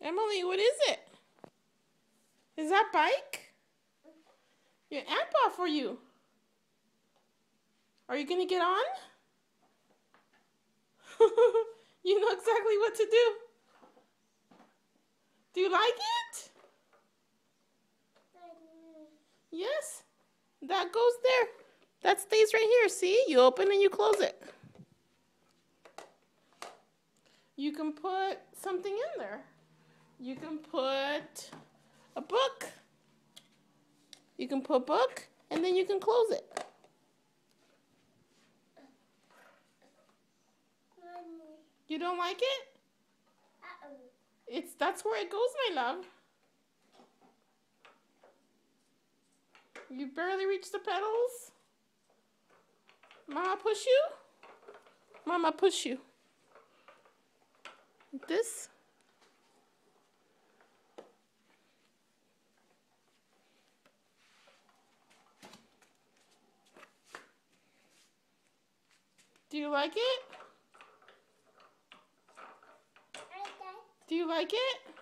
Emily, what is it? Is that bike? Your aunt bought for you. Are you going to get on? You know exactly what to do. Do you like it? Yes. That goes there. That stays right here. See? You open and you close it. You can put something in there. You can put a book. You can put book and then you can close it. You don't like it? That's where it goes, my love. You barely reach the pedals. Mama push you? Mama push you. Like this. Do you like it? Do you like it?